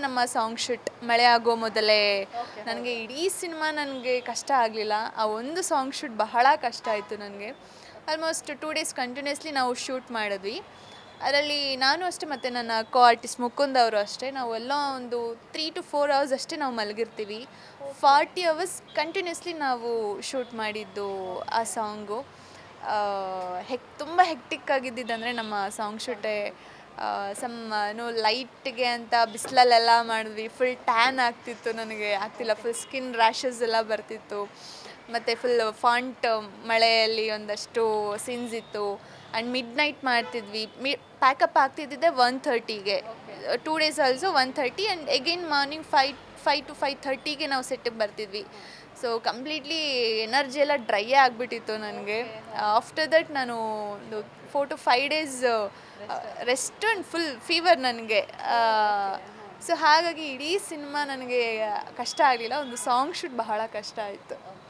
ನಮ್ಮ song shoot ಮಳೆ ಆಗೋ ಮೊದಲೇ. ನನಗೆ ಇಡೀ ಸಿನಿಮಾ ನನಗೆ ಕಷ್ಟ ಆಗಲಿಲ್ಲ, ಆ ಒಂದು ಸಾಂಗ್ ಶೂಟ್ ಬಹಳ ಕಷ್ಟ ಆಯಿತು ನನಗೆ. ಆಲ್ಮೋಸ್ಟ್ 2 ಡೇಸ್ ಕಂಟಿನ್ಯೂಸ್ಲಿ ನಾವು ಶೂಟ್ ಮಾಡಿದ್ವಿ. ಅದರಲ್ಲಿ ನಾನು ಅಷ್ಟೇ ಮತ್ತು ನನ್ನ ಕೋ ಆರ್ಟಿಸ್ಟ್ ಮುಕುಂದ್ ಅವರು ಅಷ್ಟೇ, ನಾವೆಲ್ಲ ಒಂದು 3 to 4 ಅವರ್ಸ್ ಅಷ್ಟೇ ನಾವು ಮಲಗಿರ್ತೀವಿ. 40 ಅವರ್ಸ್ ಕಂಟಿನ್ಯೂಸ್ಲಿ ನಾವು ಶೂಟ್ ಮಾಡಿದ್ದು ಆ ಸಾಂಗು. ತುಂಬ ಹೆಕ್ಟಿಕ್ ಆಗಿದ್ದಿದ್ದಂದರೆ ನಮ್ಮ ಸಾಂಗ್ ಶೂಟೇ. ಲೈಟ್ಗೆ ಅಂತ ಬಿಸಿಲಲ್ಲೆಲ್ಲ ಮಾಡಿದ್ವಿ. ಫುಲ್ ಟ್ಯಾನ್ ಆಗ್ತಿತ್ತು, ನನಗೆ ಆಗ್ತಿಲ್ಲ, ಫುಲ್ ಸ್ಕಿನ್ ರ್ಯಾಷಸ್ ಎಲ್ಲ ಬರ್ತಿತ್ತು. ಮತ್ತು ಫುಲ್ ಫಾಂಟ್ ಮಳೆಯಲ್ಲಿ ಒಂದಷ್ಟು ಸೀನ್ಸ್ ಇತ್ತು. ಆ್ಯಂಡ್ ಮಿಡ್ ನೈಟ್ ಮಾಡ್ತಿದ್ವಿ. ಪ್ಯಾಕಪ್ ಆಗ್ತಿದ್ದಿದ್ದೆ 1:30ಗೆ. 2 days also 1:30 and again morning 5 to 5:30ಗೆ ನಾವು ಸೆಟ್ಟಿಗೆ ಬರ್ತಿದ್ವಿ. ಸೊ ಕಂಪ್ಲೀಟ್ಲಿ ಎನರ್ಜಿ ಎಲ್ಲ ಡ್ರೈ ಆಗಿಬಿಟ್ಟಿತ್ತು ನನಗೆ. ಆಫ್ಟರ್ ದಟ್ ನಾನು ಒಂದು 4 to 5 days rest and full fever ನನಗೆ. ಸೊ ಹಾಗಾಗಿ ಇಡೀ ಸಿನಿಮಾ ನನಗೆ ಕಷ್ಟ ಆಗಲಿಲ್ಲ, ಒಂದು ಸಾಂಗ್ ಶೂಟ್ ಬಹಳ ಕಷ್ಟ ಆಯಿತು.